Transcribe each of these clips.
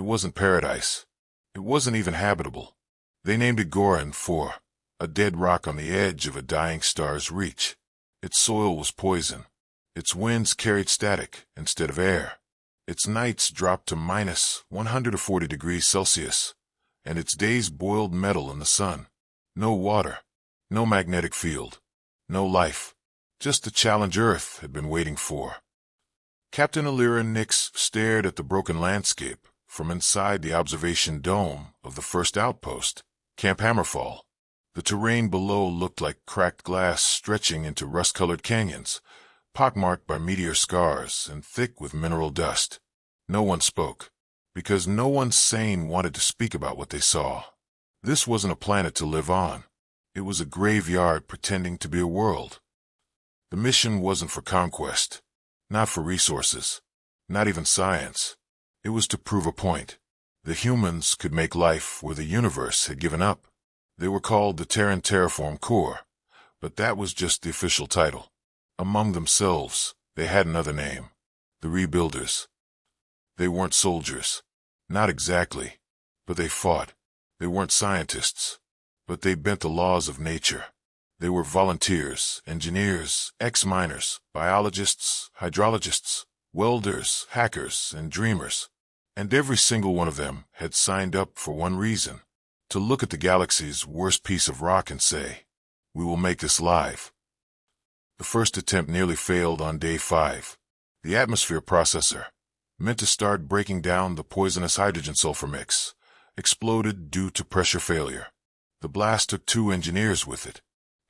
wasn't paradise. It wasn't even habitable. They named it Goran for a dead rock on the edge of a dying star's reach. Its soil was poison. Its winds carried static instead of air. Its nights dropped to minus 140 degrees Celsius, and its days boiled metal in the sun. No water, no magnetic field, no life, just the challenge Earth had been waiting for. Captain Alira Nix stared at the broken landscape from inside the observation dome of the first outpost, Camp Hammerfall. The terrain below looked like cracked glass stretching into rust-colored canyons, pockmarked by meteor scars and thick with mineral dust. No one spoke, because no one sane wanted to speak about what they saw. This wasn't a planet to live on. It was a graveyard pretending to be a world. The mission wasn't for conquest, not for resources, not even science. It was to prove a point. The humans could make life where the universe had given up. They were called the Terran Terraform Corps, but that was just the official title. Among themselves, they had another name, the Rebuilders. They weren't soldiers, not exactly, but they fought. They weren't scientists, but they bent the laws of nature. They were volunteers, engineers, ex-miners, biologists, hydrologists, welders, hackers, and dreamers. And every single one of them had signed up for one reason: to look at the galaxy's worst piece of rock and say, "We will make this live." The first attempt nearly failed on day 5. The atmosphere processor, meant to start breaking down the poisonous hydrogen-sulfur mix, exploded due to pressure failure. The blast took 2 engineers with it.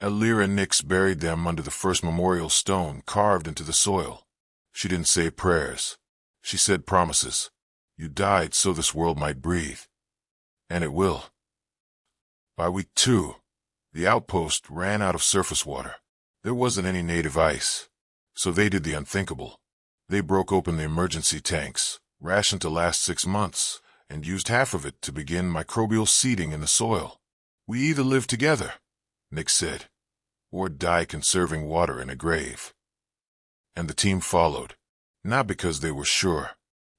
Alira Nix buried them under the first memorial stone carved into the soil. She didn't say prayers. She said promises. You died so this world might breathe. And it will. By week 2, the outpost ran out of surface water. There wasn't any native ice, so they did the unthinkable. They broke open the emergency tanks, rationed to last 6 months, and used half of it to begin microbial seeding in the soil. "We either live together," Nick said, "or die conserving water in a grave." And the team followed, not because they were sure,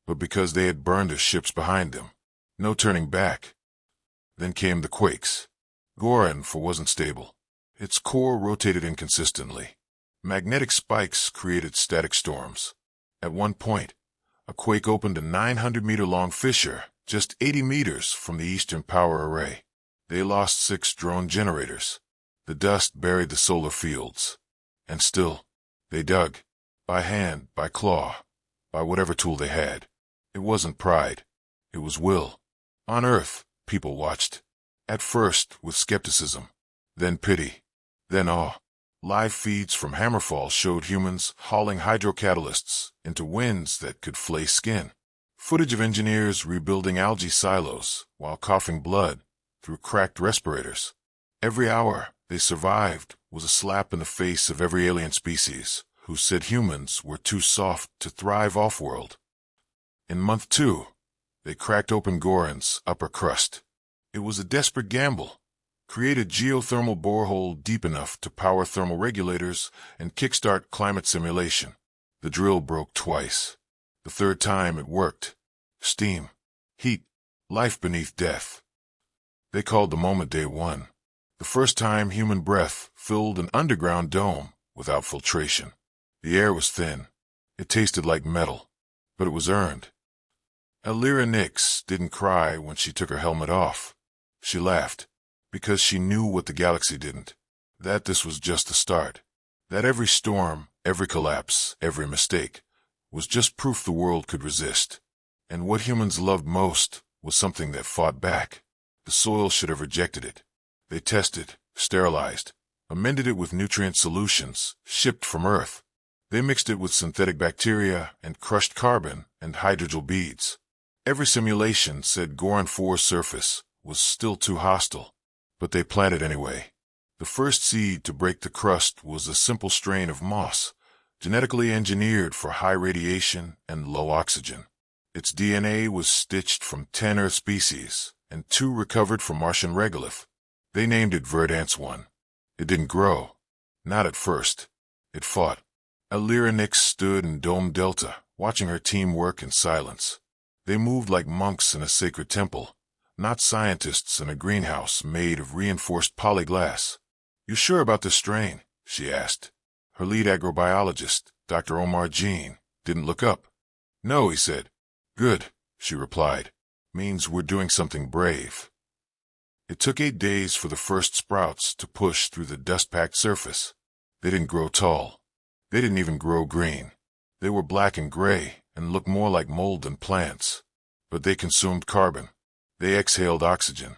but because they had burned their ships behind them. No turning back. Then came the quakes. Goran wasn't stable. Its core rotated inconsistently. Magnetic spikes created static storms. At one point, a quake opened a 900-meter-long fissure just 80 meters from the eastern power array. They lost 6 drone generators. The dust buried the solar fields. And still, they dug. By hand, by claw, by whatever tool they had. It wasn't pride. It was will. On Earth, people watched. At first, with skepticism. Then pity. Then awe. Live feeds from Hammerfall showed humans hauling hydrocatalysts into winds that could flay skin. Footage of engineers rebuilding algae silos while coughing blood through cracked respirators. Every hour they survived was a slap in the face of every alien species who said humans were too soft to thrive off-world. In month 2, they cracked open Goran's upper crust. It was a desperate gamble. Create a geothermal borehole deep enough to power thermal regulators and kickstart climate simulation. The drill broke twice. The third time it worked. Steam, heat, life beneath death. They called the moment day 1. The first time human breath filled an underground dome without filtration. The air was thin. It tasted like metal, but it was earned. Alira Nix didn't cry when she took her helmet off. She laughed. Because she knew what the galaxy didn't, that this was just the start, that every storm, every collapse, every mistake was just proof the world could resist. And what humans loved most was something that fought back. The soil should have rejected it. They tested, sterilized, amended it with nutrient solutions shipped from Earth. They mixed it with synthetic bacteria and crushed carbon and hydrogel beads. Every simulation said Goran 4's surface was still too hostile. But they planted anyway. The first seed to break the crust was a simple strain of moss, genetically engineered for high radiation and low oxygen. Its DNA was stitched from 10 Earth species and 2 recovered from Martian regolith. They named it Verdance 1. It didn't grow. Not at first. It fought. Alira Nix stood in Dome Delta, watching her team work in silence. They moved like monks in a sacred temple, not scientists in a greenhouse made of reinforced polyglass. "You sure about this strain?" she asked. Her lead agrobiologist, Dr. Omar Jean, didn't look up. "No," he said. "Good," she replied. "Means we're doing something brave." It took 8 days for the first sprouts to push through the dust-packed surface. They didn't grow tall. They didn't even grow green. They were black and gray and looked more like mold than plants. But they consumed carbon. They exhaled oxygen.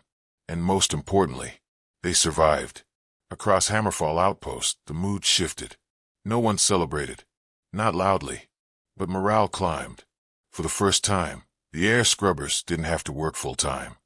And most importantly, they survived. Across Hammerfall Outpost, the mood shifted. No one celebrated. Not loudly. But morale climbed. For the first time, the air scrubbers didn't have to work full-time.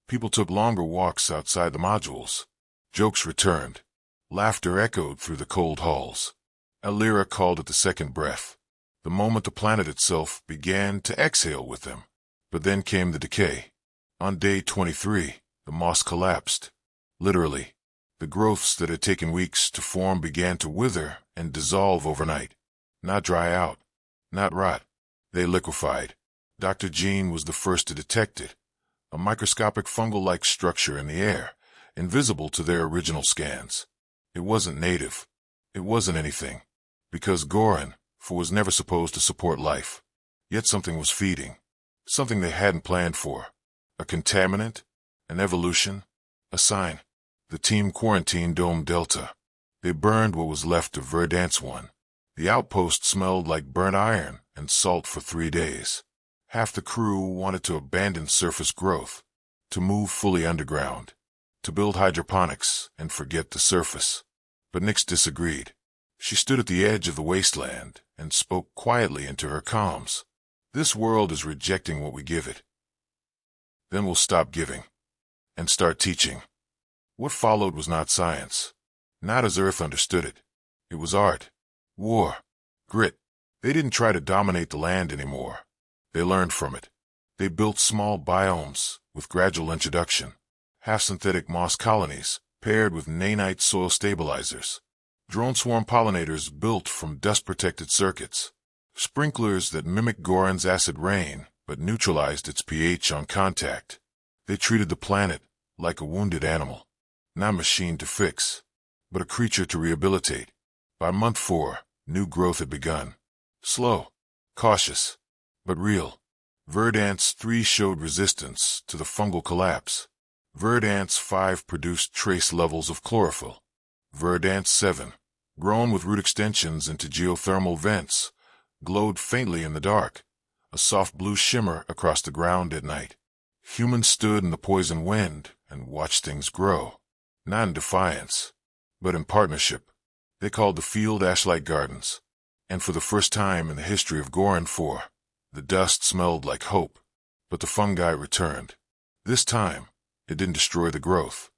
People took longer walks outside the modules. Jokes returned. Laughter echoed through the cold halls. Alira called it the second breath. The moment the planet itself began to exhale with them. But then came the decay. On day 23, the moss collapsed. Literally. The growths that had taken weeks to form began to wither and dissolve overnight. Not dry out. Not rot. They liquefied. Dr. Jean was the first to detect it. A microscopic fungal-like structure in the air, invisible to their original scans. It wasn't native. It wasn't anything. Because Goran, was never supposed to support life. Yet something was feeding. Something they hadn't planned for. A contaminant? An evolution? A sign. The team quarantined Dome Delta. They burned what was left of Verdance 1. The outpost smelled like burnt iron and salt for 3 days. Half the crew wanted to abandon surface growth, to move fully underground, to build hydroponics and forget the surface. But Nyx disagreed. She stood at the edge of the wasteland and spoke quietly into her comms. "This world is rejecting what we give it. Then we'll stop giving and start teaching." What followed was not science, not as Earth understood it. It was art, war, grit. They didn't try to dominate the land anymore. They learned from it. They built small biomes with gradual introduction, half-synthetic moss colonies paired with nanite soil stabilizers, drone swarm pollinators built from dust-protected circuits, sprinklers that mimicked Goran's acid rain but neutralized its pH on contact. They treated the planet like a wounded animal, not a machine to fix, but a creature to rehabilitate. By month 4, new growth had begun. Slow, cautious, but real. Verdance 3 showed resistance to the fungal collapse. Verdance 5 produced trace levels of chlorophyll. Verdance 7, grown with root extensions into geothermal vents, glowed faintly in the dark, a soft blue shimmer across the ground at night. Humans stood in the poison wind and watched things grow, not in defiance, but in partnership. They called the field Ashlight Gardens, and for the first time in the history of Goran 4, the dust smelled like hope, but the fungi returned. This time, it didn't destroy the growth.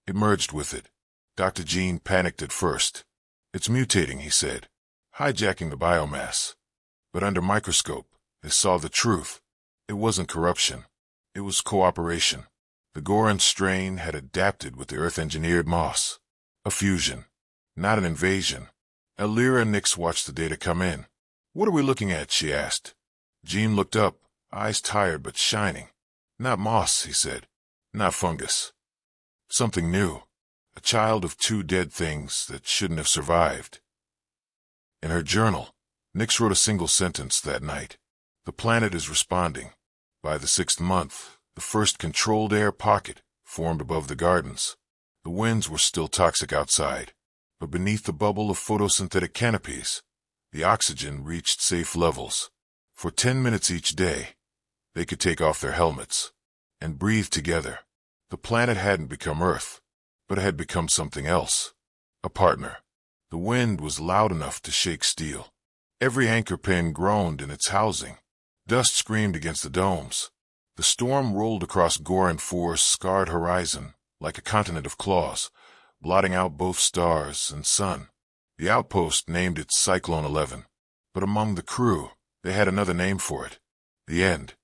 It merged with it. Dr. Jean panicked at first. "It's mutating," he said, hijacking the biomass. But under microscope, they saw the truth. It wasn't corruption. It was cooperation. The Goran strain had adapted with the Earth-engineered moss. A fusion, not an invasion. Alira and Nyx watched the data come in. "What are we looking at?" she asked. Jean looked up, eyes tired but shining. "Not moss," he said. "Not fungus. Something new. A child of 2 dead things that shouldn't have survived." In her journal, Nyx wrote a single sentence that night. "The planet is responding." By the 6th month, the first controlled air pocket formed above the gardens. The winds were still toxic outside, but beneath the bubble of photosynthetic canopies, the oxygen reached safe levels. For 10 minutes each day, they could take off their helmets and breathe together. The planet hadn't become Earth, but it had become something else. A partner. The wind was loud enough to shake steel. Every anchor pin groaned in its housing. Dust screamed against the domes. The storm rolled across Goran 4's scarred horizon like a continent of claws, blotting out both stars and sun. The outpost named it Cyclone 11, but among the crew, they had another name for it. The end.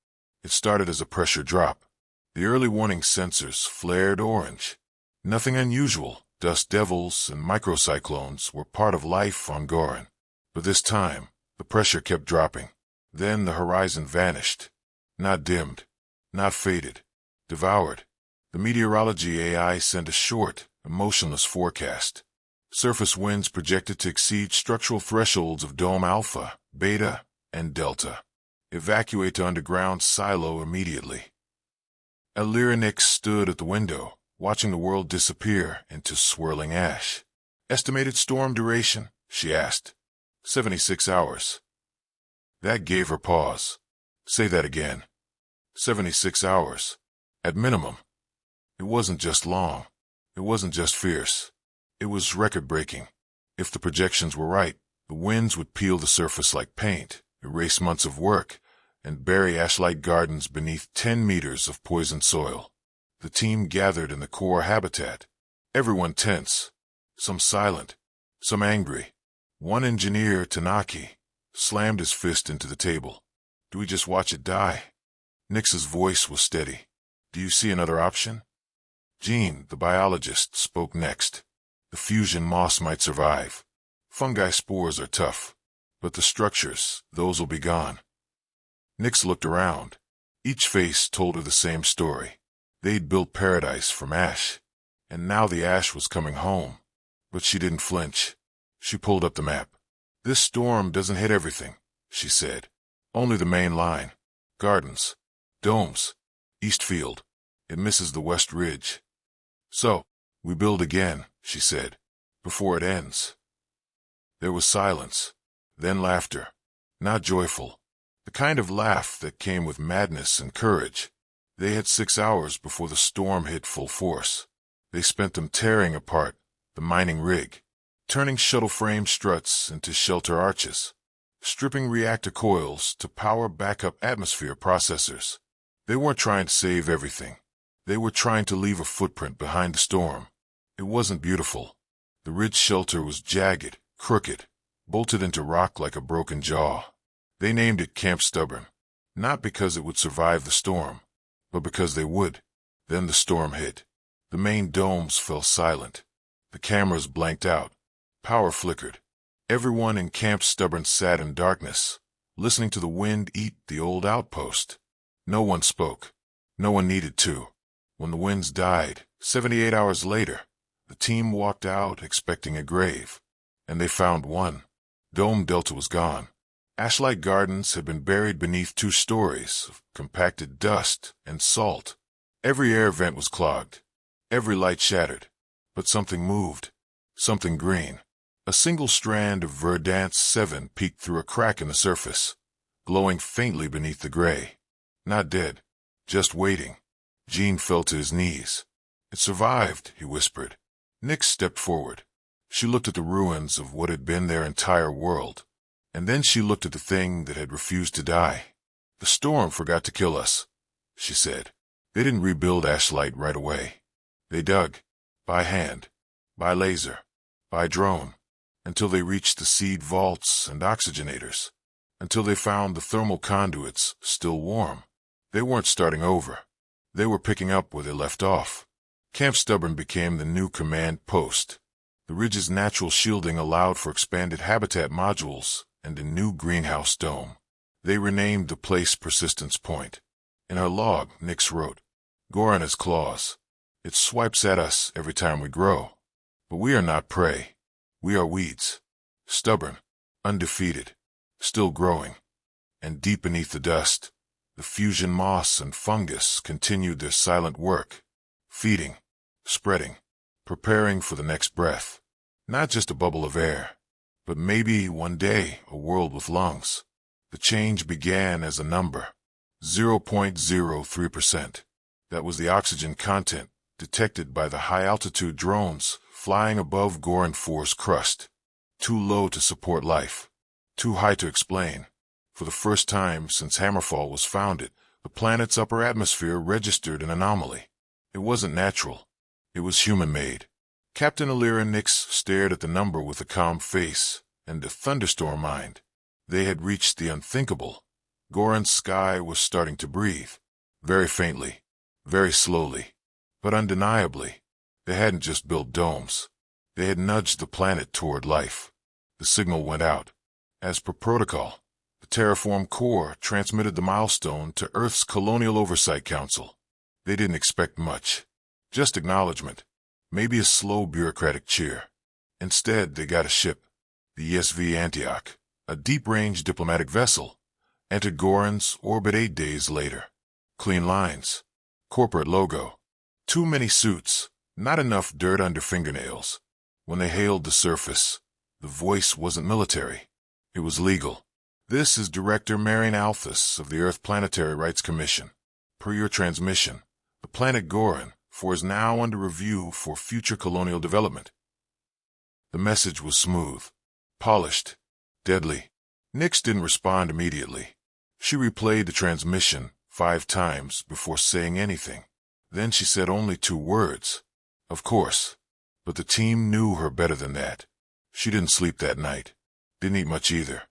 It started as a pressure drop. The early warning sensors flared orange. Nothing unusual. Dust devils and microcyclones were part of life on Goran. But this time, the pressure kept dropping. Then the horizon vanished. Not dimmed. Not faded. Devoured. The meteorology AI sent a short, emotionless forecast. Surface winds projected to exceed structural thresholds of dome alpha, beta, and delta. Evacuate to underground silo immediately. Nix stood at the window, watching the world disappear into swirling ash. Estimated storm duration, she asked. 76 hours. That gave her pause. Say that again. 76 hours. At minimum. It wasn't just long. It wasn't just fierce. It was record-breaking. If the projections were right, the winds would peel the surface like paint, erase months of work, and bury ashlight gardens beneath 10 meters of poisoned soil. The team gathered in the core habitat. Everyone tense. Some silent. Some angry. One engineer, Tanaki, slammed his fist into the table. Do we just watch it die? Nix's voice was steady. Do you see another option? Jean, the biologist, spoke next. The fusion moss might survive. Fungi spores are tough. But the structures, those will be gone. Nix looked around. Each face told her the same story. They'd built paradise from ash. And now the ash was coming home. But she didn't flinch. She pulled up the map. This storm doesn't hit everything, she said. Only the main line. Gardens. Domes. Eastfield. It misses the West Ridge. So, we build again, she said, before it ends. There was silence. Then laughter. Not joyful. The kind of laugh that came with madness and courage. They had 6 hours before the storm hit full force. They spent them tearing apart the mining rig, turning shuttle frame struts into shelter arches, stripping reactor coils to power backup atmosphere processors. They weren't trying to save everything. They were trying to leave a footprint behind the storm. It wasn't beautiful. The ridge shelter was jagged, crooked, bolted into rock like a broken jaw. They named it Camp Stubborn, not because it would survive the storm, but because they would. Then the storm hit. The main domes fell silent. The cameras blanked out. Power flickered. Everyone in Camp Stubborn sat in darkness, listening to the wind eat the old outpost. No one spoke. No one needed to. When the winds died, 78 hours later, the team walked out expecting a grave. And they found one. Dome Delta was gone. Ashlight Gardens had been buried beneath 2 stories of compacted dust and salt. Every air vent was clogged. Every light shattered. But something moved. Something green. A single strand of Verdance 7 peeked through a crack in the surface, glowing faintly beneath the gray. Not dead. Just waiting. Jean fell to his knees. It survived, he whispered. Nix stepped forward. She looked at the ruins of what had been their entire world. And then she looked at the thing that had refused to die. The storm forgot to kill us, she said. They didn't rebuild Ashlight right away. They dug. By hand. By laser. By drone. Until they reached the seed vaults and oxygenators. Until they found the thermal conduits still warm. They weren't starting over. They were picking up where they left off. Camp Stubborn became the new command post. The ridge's natural shielding allowed for expanded habitat modules and a new greenhouse dome. They renamed the place Persistence Point. In her log, Nix wrote, Goran has claws. It swipes at us every time we grow. But we are not prey. We are weeds. Stubborn. Undefeated. Still growing. And deep beneath the dust, the fusion moss and fungus continued their silent work. Feeding. Spreading. Preparing for the next breath. Not just a bubble of air, but maybe one day a world with lungs. The change began as a number. 0.03%. That was the oxygen content detected by the high-altitude drones flying above Goran 4's crust. Too low to support life. Too high to explain. For the first time since Hammerfall was founded, the planet's upper atmosphere registered an anomaly. It wasn't natural. It was human-made. Captain Alira Nix stared at the number with a calm face and a thunderstorm mind. They had reached the unthinkable. Goran's sky was starting to breathe. Very faintly. Very slowly. But undeniably. They hadn't just built domes. They had nudged the planet toward life. The signal went out. As per protocol, The Terraform Corps transmitted the milestone to Earth's Colonial Oversight Council. They didn't expect much. Just acknowledgement. Maybe a slow bureaucratic cheer. Instead, they got a ship. The ESV Antioch, a deep-range diplomatic vessel, entered Goran's orbit 8 days later. Clean lines. Corporate logo. Too many suits. Not enough dirt under fingernails. When they hailed the surface, the voice wasn't military. It was legal. This is Director Marian Alphys of the Earth Planetary Rights Commission. Per your transmission, the planet Goran is now under review for future colonial development. The message was smooth, polished, deadly. Nyx didn't respond immediately. She replayed the transmission 5 times before saying anything. Then she said only 2 words. Of course. But the team knew her better than that. She didn't sleep that night. Didn't eat much either.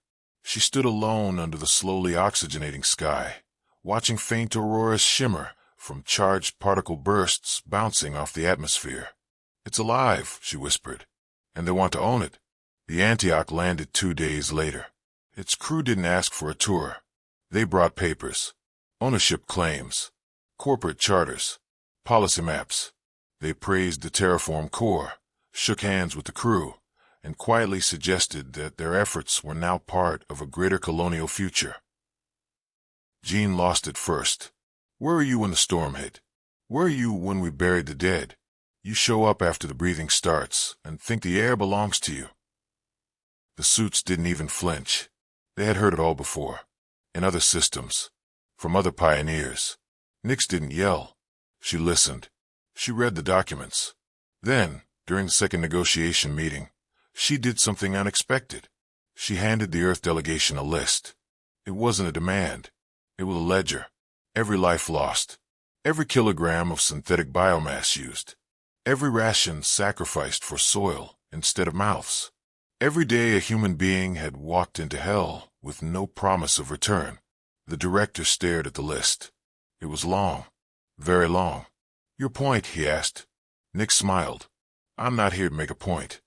She stood alone under the slowly oxygenating sky, watching faint auroras shimmer from charged particle bursts bouncing off the atmosphere. It's alive, she whispered. And they want to own it. The Antioch landed 2 days later. Its crew didn't ask for a tour. They brought papers. Ownership claims. Corporate charters. Policy maps. They praised the Terraform Corps, shook hands with the crew, and quietly suggested that their efforts were now part of a greater colonial future. Jean lost it first. Where were you when the storm hit? Where were you when we buried the dead? You show up after the breathing starts and think the air belongs to you. The suits didn't even flinch. They had heard it all before. In other systems. From other pioneers. Nyx didn't yell. She listened. She read the documents. Then, during the second negotiation meeting, she did something unexpected. She handed the Earth delegation a list. It wasn't a demand. It was a ledger. Every life lost. Every kilogram of synthetic biomass used. Every ration sacrificed for soil instead of mouths. Every day a human being had walked into hell with no promise of return. The director stared at the list. It was long. Very long. Your point, he asked. Nyx smiled. I'm not here to make a point.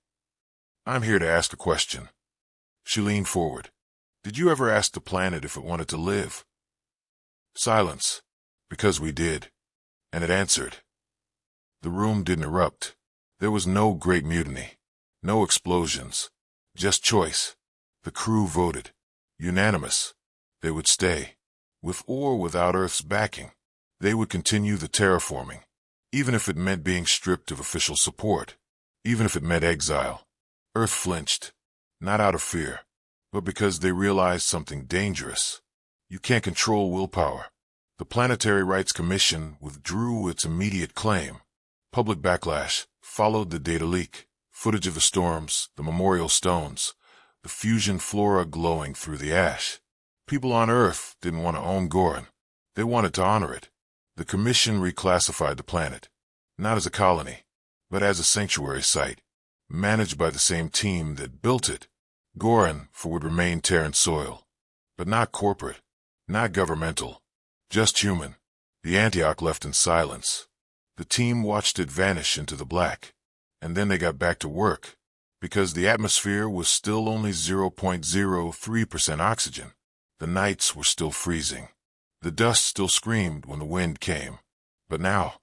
I'm here to ask a question. She leaned forward. Did you ever ask the planet if it wanted to live? Silence. Because we did. And it answered. The room didn't erupt. There was no great mutiny. No explosions. Just choice. The crew voted. Unanimous. They would stay. With or without Earth's backing. They would continue the terraforming. Even if it meant being stripped of official support. Even if it meant exile. Earth flinched. Not out of fear. But because they realized something dangerous. You can't control willpower. The Planetary Rights Commission withdrew its immediate claim. Public backlash followed the data leak. Footage of the storms, the memorial stones, the fusion flora glowing through the ash. People on Earth didn't want to own Goran. They wanted to honor it. The commission reclassified the planet, not as a colony, but as a sanctuary site, managed by the same team that built it. Goran would remain Terran soil, but not corporate, not governmental, just human. The Antioch left in silence. The team watched it vanish into the black, and then they got back to work, because the atmosphere was still only 0.03% oxygen. The nights were still freezing. The dust still screamed when the wind came. But now,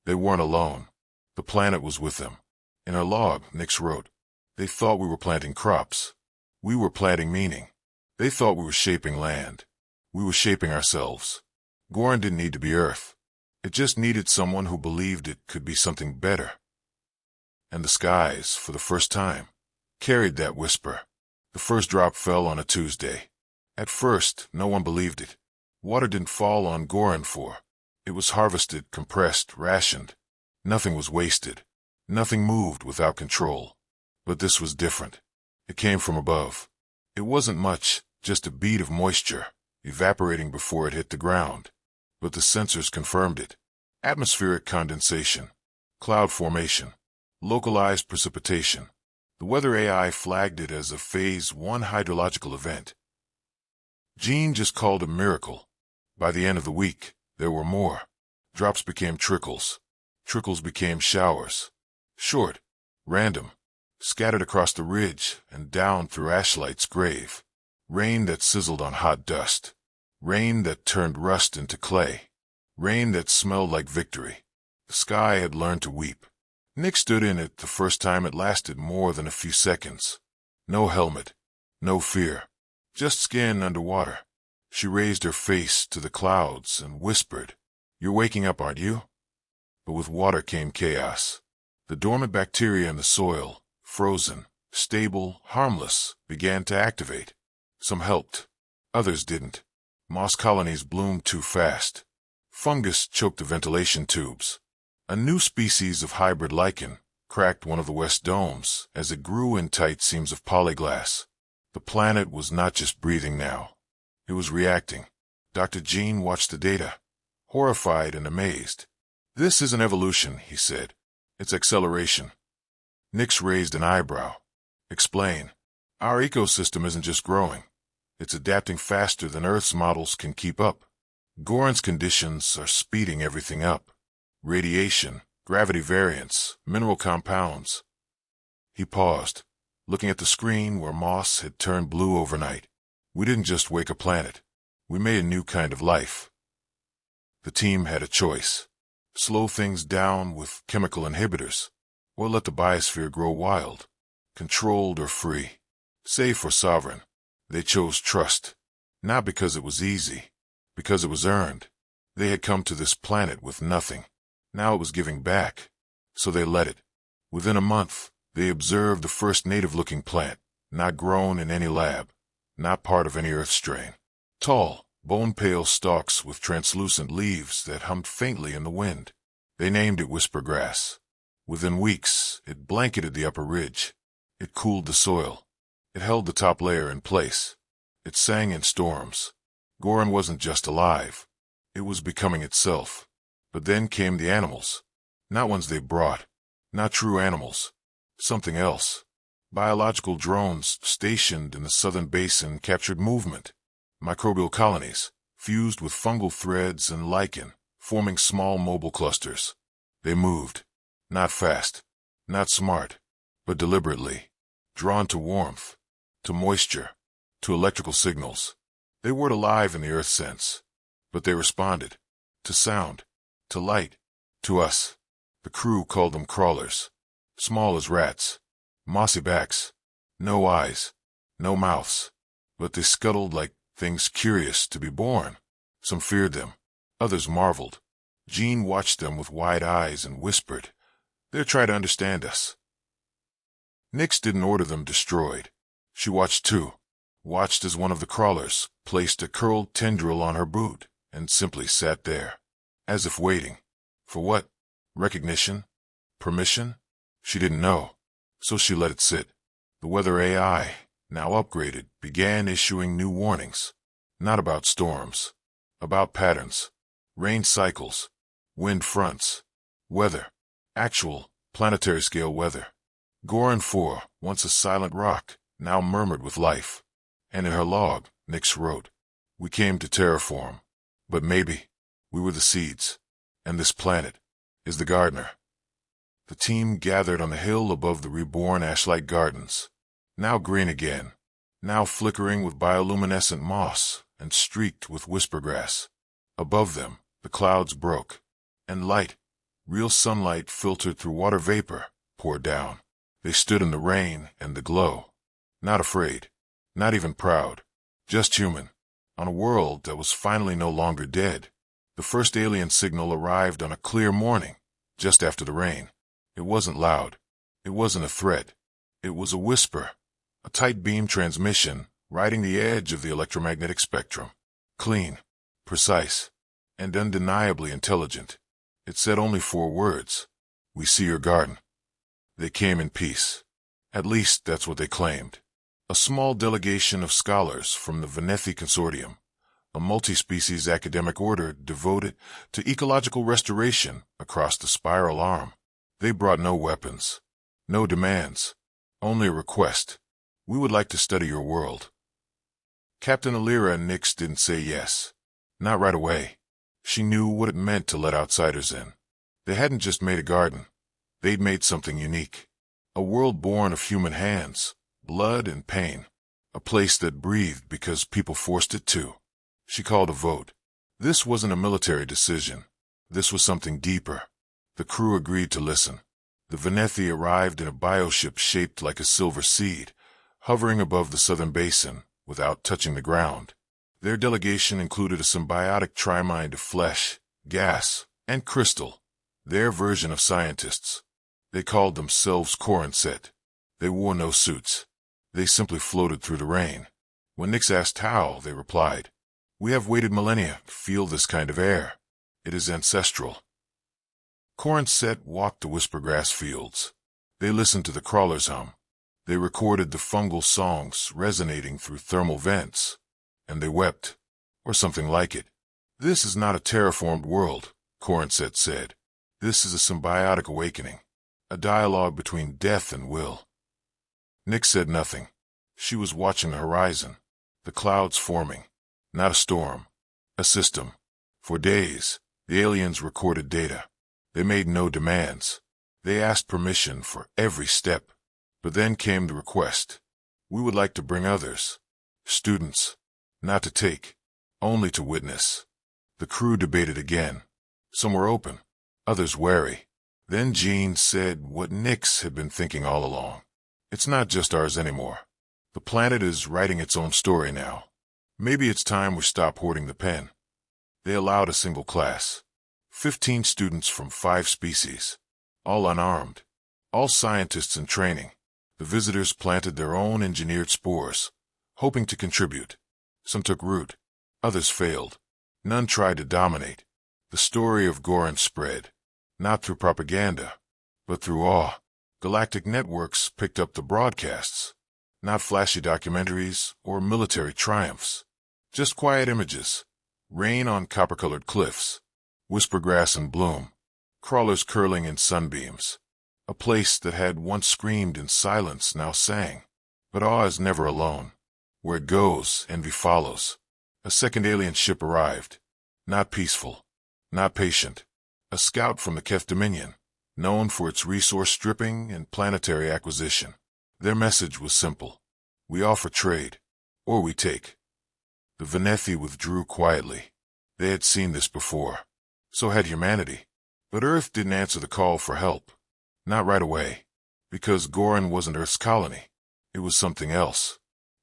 they weren't alone. The planet was with them. In her log, Nyx wrote, they thought we were planting crops. We were planting meaning. They thought we were shaping land. We were shaping ourselves. Goran didn't need to be Earth. It just needed someone who believed it could be something better. And the skies, for the first time, carried that whisper. The first drop fell on a Tuesday. At first, no one believed it. Water didn't fall on Goran for. It was harvested, compressed, rationed. Nothing was wasted. Nothing moved without control. But this was different. It came from above. It wasn't much, just a bead of moisture, evaporating before it hit the ground. But the sensors confirmed it. Atmospheric condensation. Cloud formation. Localized precipitation. The weather AI flagged it as a Phase 1 hydrological event. Jean just called it a miracle. By the end of the week, there were more. Drops became trickles. Trickles became showers. Short, random, scattered across the ridge and down through Ashlight's grave. Rain that sizzled on hot dust. Rain that turned rust into clay. Rain that smelled like victory. The sky had learned to weep. Nick stood in it the first time. It lasted more than a few seconds. No helmet. No fear. Just skin underwater. She raised her face to the clouds and whispered, "You're waking up, aren't you?" But with water came chaos. The dormant bacteria in the soil, frozen, stable, harmless, began to activate. Some helped. Others didn't. Moss colonies bloomed too fast. Fungus choked the ventilation tubes. A new species of hybrid lichen cracked one of the west domes as it grew in tight seams of polyglass. The planet was not just breathing now. It was reacting. Dr. Jean watched the data, horrified and amazed. "This isn't evolution," he said. "It's acceleration." Nix raised an eyebrow. "Explain." "Our ecosystem isn't just growing. It's adapting faster than Earth's models can keep up. Goran's conditions are speeding everything up. Radiation, gravity variance, mineral compounds." He paused, looking at the screen where moss had turned blue overnight. "We didn't just wake a planet. We made a new kind of life." The team had a choice. Slow things down with chemical inhibitors, or let the biosphere grow wild, controlled or free, safe or sovereign. They chose trust, not because it was easy, because it was earned. They had come to this planet with nothing. Now it was giving back, so they let it. Within a month, they observed the first native-looking plant, not grown in any lab, not part of any earth strain. Tall, bone-pale stalks with translucent leaves that hummed faintly in the wind. They named it whispergrass. Within weeks, it blanketed the upper ridge. It cooled the soil. It held the top layer in place. It sang in storms. Goran wasn't just alive. It was becoming itself. But then came the animals. Not ones they brought. Not true animals. Something else. Biological drones stationed in the southern basin captured movement. Microbial colonies, fused with fungal threads and lichen, forming small mobile clusters. They moved. Not fast. Not smart. But deliberately. Drawn to warmth. To moisture. To electrical signals. They weren't alive in the earth sense. But they responded. To sound. To light. To us. The crew called them crawlers. Small as rats. Mossy backs. No eyes. No mouths. But they scuttled like things curious to be born. Some feared them. Others marveled. Jean watched them with wide eyes and whispered, "They're trying to understand us." Nix didn't order them destroyed. She watched too. Watched as one of the crawlers placed a curled tendril on her boot and simply sat there. As if waiting. For what? Recognition? Permission? She didn't know. So she let it sit. The weather AI, now upgraded, began issuing new warnings. Not about storms. About patterns. Rain cycles. Wind fronts. Weather. Actual, planetary-scale weather. Goran 4, once a silent rock, now murmured with life. And in her log, Nix wrote, "We came to terraform. But maybe we were the seeds. And this planet is the gardener." The team gathered on the hill above the reborn ashlight gardens. Now green again. Now flickering with bioluminescent moss and streaked with whispergrass. Above them, the clouds broke. And light, real sunlight filtered through water vapor, poured down. They stood in the rain and the glow. Not afraid. Not even proud. Just human. On a world that was finally no longer dead. The first alien signal arrived on a clear morning, just after the rain. It wasn't loud. It wasn't a threat. It was a whisper. A tight beam transmission, riding the edge of the electromagnetic spectrum. Clean. Precise. And undeniably intelligent. It said only 4 words. "We see your garden." They came in peace. At least that's what they claimed. A small delegation of scholars from the Venethi Consortium, a multi-species academic order devoted to ecological restoration across the spiral arm. They brought no weapons, no demands, only a request. "We would like to study your world." Captain Alira and Nix didn't say yes. Not right away. She knew what it meant to let outsiders in. They hadn't just made a garden. They'd made something unique. A world born of human hands, blood and pain. a place that breathed because people forced it to. She called a vote. This wasn't a military decision. This was something deeper. The crew agreed to listen. The Venethi arrived in a bioship shaped like a silver seed, hovering above the southern basin without touching the ground. Their delegation included a symbiotic trimind of flesh, gas, and crystal, their version of scientists. They called themselves Corinset. They wore no suits. They simply floated through the rain. When Nyx asked how, they replied, "We have waited millennia to feel this kind of air. It is ancestral." Corinset walked the whispergrass fields. They listened to the crawlers hum. They recorded the fungal songs resonating through thermal vents. And they wept, or something like it. "This is not a terraformed world," Corinset said. "This is a symbiotic awakening, a dialogue between death and will." Nyx said nothing. She was watching the horizon, the clouds forming. Not a storm, a system. For days, the aliens recorded data. They made no demands. They asked permission for every step. But then came the request. "We would like to bring others. Students. Not to take, only to witness." The crew debated again. Some were open, others wary. Then Jean said what Nyx had been thinking all along. "It's not just ours anymore. The planet is writing its own story now. Maybe it's time we stop hoarding the pen." They allowed a single class. 15 students from 5 species. All unarmed. All scientists in training. The visitors planted their own engineered spores, hoping to contribute. Some took root. Others failed. None tried to dominate. The story of Goran spread. Not through propaganda, but through awe. Galactic networks picked up the broadcasts. Not flashy documentaries or military triumphs. Just quiet images. Rain on copper-colored cliffs. Whispergrass in bloom. Crawlers curling in sunbeams. A place that had once screamed in silence now sang. But awe is never alone. Where it goes, envy follows. A second alien ship arrived. Not peaceful. Not patient. A scout from the Keth Dominion, known for its resource stripping and planetary acquisition. Their message was simple. We offer trade, or we take. The Venethi withdrew quietly. They had seen this before. So had humanity. But Earth didn't answer the call for help. Not right away. Because Goran wasn't Earth's colony. It was something else.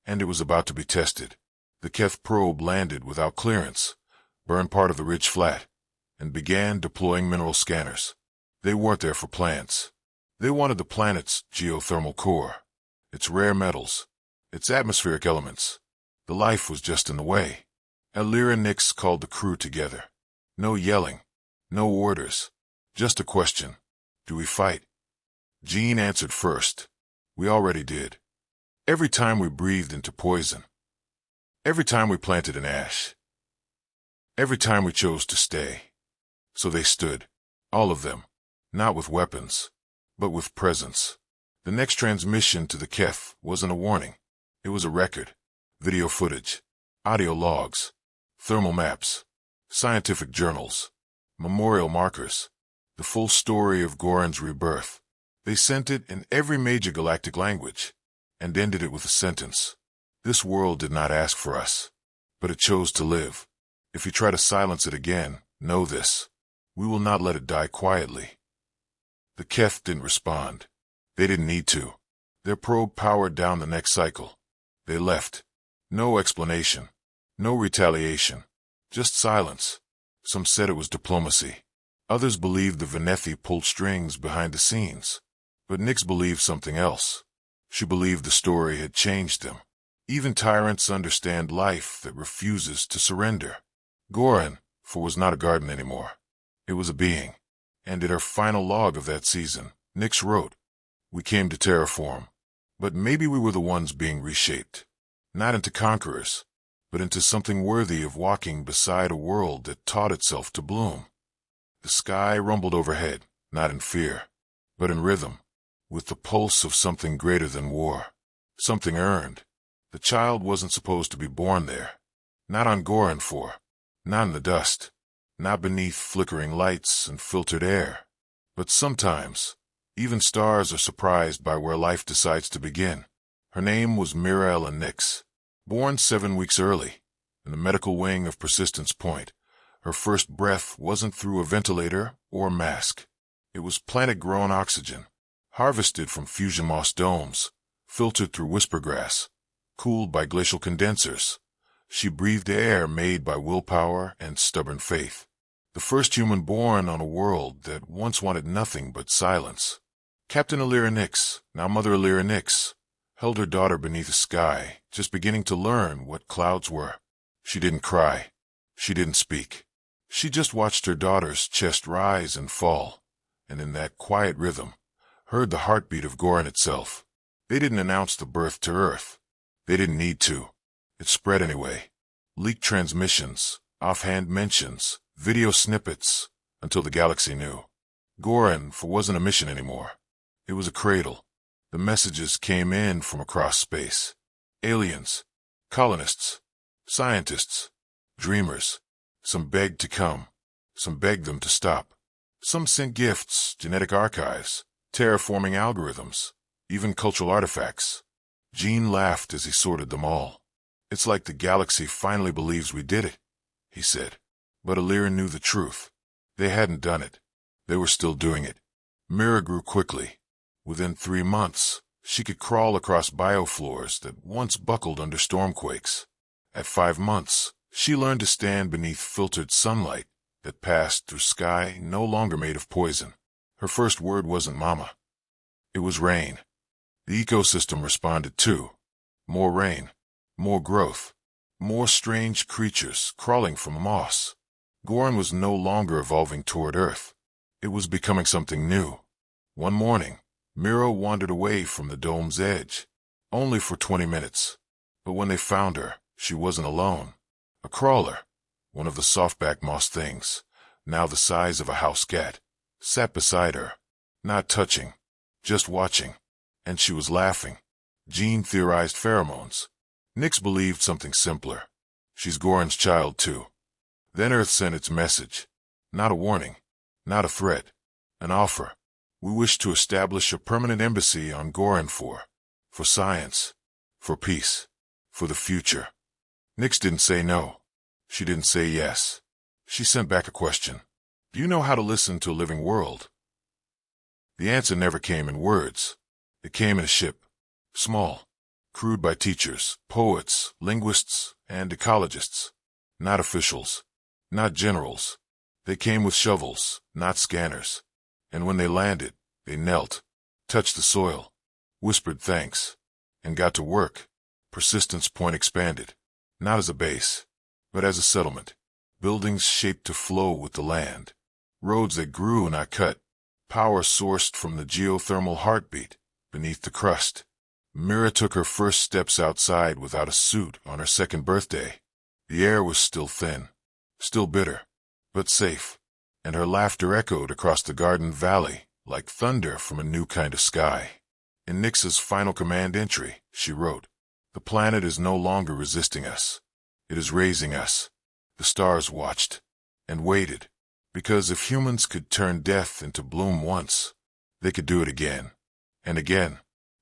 And it was about to be tested. The Keth probe landed without clearance, burned part of the ridge flat, and began deploying mineral scanners. They weren't there for plants. They wanted the planet's geothermal core, its rare metals, its atmospheric elements. The life was just in the way. Alir and Nyx called the crew together. No yelling, no orders, just a question. Do we fight? Jean answered first. We already did. Every time we breathed into poison. Every time we planted an ash. Every time we chose to stay. So they stood, all of them, not with weapons, but with presence. The next transmission to the Keth wasn't a warning. It was a record. Video footage, audio logs, thermal maps, scientific journals, memorial markers, the full story of Goran's rebirth. They sent it in every major galactic language, and ended it with a sentence. This world did not ask for us, but it chose to live. If you try to silence it again, know this. We will not let it die quietly. The Keth didn't respond. They didn't need to. Their probe powered down the next cycle. They left. No explanation. No retaliation. Just silence. Some said it was diplomacy. Others believed the Venethi pulled strings behind the scenes. But Nyx believed something else. She believed the story had changed them. Even tyrants understand life that refuses to surrender. Goran, for was not a garden anymore. It was a being. And in her final log of that season, Nyx wrote, "We came to terraform, but maybe we were the ones being reshaped. Not into conquerors, but into something worthy of walking beside a world that taught itself to bloom." The sky rumbled overhead, not in fear, but in rhythm, with the pulse of something greater than war. Something earned. The child wasn't supposed to be born there. Not on Goran 4. Not in the dust. Not beneath flickering lights and filtered air. But sometimes, even stars are surprised by where life decides to begin. Her name was Mira Ellen Nix, born 7 weeks early, in the medical wing of Persistence Point. Her first breath wasn't through a ventilator or a mask. It was planet-grown oxygen, harvested from fusion moss domes, filtered through whispergrass, cooled by glacial condensers. She breathed air made by willpower and stubborn faith. The first human born on a world that once wanted nothing but silence. Captain Alira Nix, now Mother Alira Nix, held her daughter beneath a sky, just beginning to learn what clouds were. She didn't cry. She didn't speak. She just watched her daughter's chest rise and fall, and in that quiet rhythm, heard the heartbeat of Goran itself. They didn't announce the birth to Earth. They didn't need to. It spread anyway. Leaked transmissions, offhand mentions, video snippets, until the galaxy knew. Goran wasn't a mission anymore. It was a cradle. The messages came in from across space. Aliens, colonists, scientists, dreamers. Some begged to come. Some begged them to stop. Some sent gifts, genetic archives, terraforming algorithms, even cultural artifacts. Gene laughed as he sorted them all. It's like the galaxy finally believes we did it, he said. But Alira knew the truth. They hadn't done it. They were still doing it. Mira grew quickly. Within 3 months, she could crawl across biofloors that once buckled under stormquakes. At 5 months, she learned to stand beneath filtered sunlight that passed through sky no longer made of poison. Her first word wasn't mama. It was rain. The ecosystem responded too. More rain, more growth, more strange creatures crawling from moss. Goran was no longer evolving toward Earth. It was becoming something new. One morning, Mira wandered away from the dome's edge, only for 20 minutes. But when they found her, she wasn't alone. A crawler, one of the softback moss things, now the size of a house cat, sat beside her, not touching, just watching. And she was laughing. Gene theorized pheromones. Nix believed something simpler. She's Goran's child, too. Then Earth sent its message. Not a warning, not a threat, an offer. We wish to establish a permanent embassy on Goran for science, for peace, for the future. Nix didn't say no. She didn't say yes. She sent back a question. Do you know how to listen to a living world? The answer never came in words. It came in a ship. Small, crewed by teachers, poets, linguists, and ecologists. Not officials, not generals. They came with shovels, not scanners. And when they landed, they knelt, touched the soil, whispered thanks, and got to work. Persistence Point expanded, not as a base, but as a settlement. Buildings shaped to flow with the land. Roads that grew, not cut. Power sourced from the geothermal heartbeat beneath the crust. Mira took her first steps outside without a suit on her 2nd birthday. The air was still thin, still bitter, but safe, and her laughter echoed across the garden valley like thunder from a new kind of sky. In Nix's final command entry, she wrote, "The planet is no longer resisting us. It is raising us." The stars watched and waited, because if humans could turn death into bloom once, they could do it again, and again,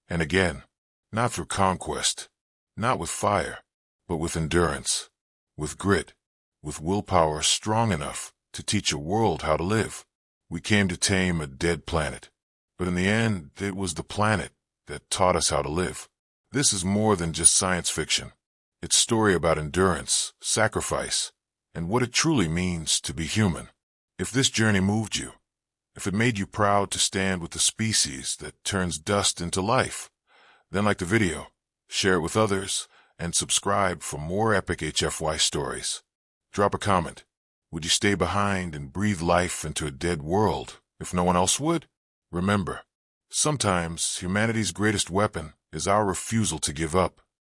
and again. Not through conquest, not with fire, but with endurance, with grit, with willpower strong enough to teach a world how to live. We came to tame a dead planet, but in the end, it was the planet that taught us how to live. This is more than just science fiction. It's a story about endurance, sacrifice, and what it truly means to be human. If this journey moved you, if it made you proud to stand with the species that turns dust into life, then like the video, share it with others, and subscribe for more epic HFY stories. Drop a comment. Would you stay behind and breathe life into a dead world if no one else would? Remember, sometimes humanity's greatest weapon is our refusal to give up.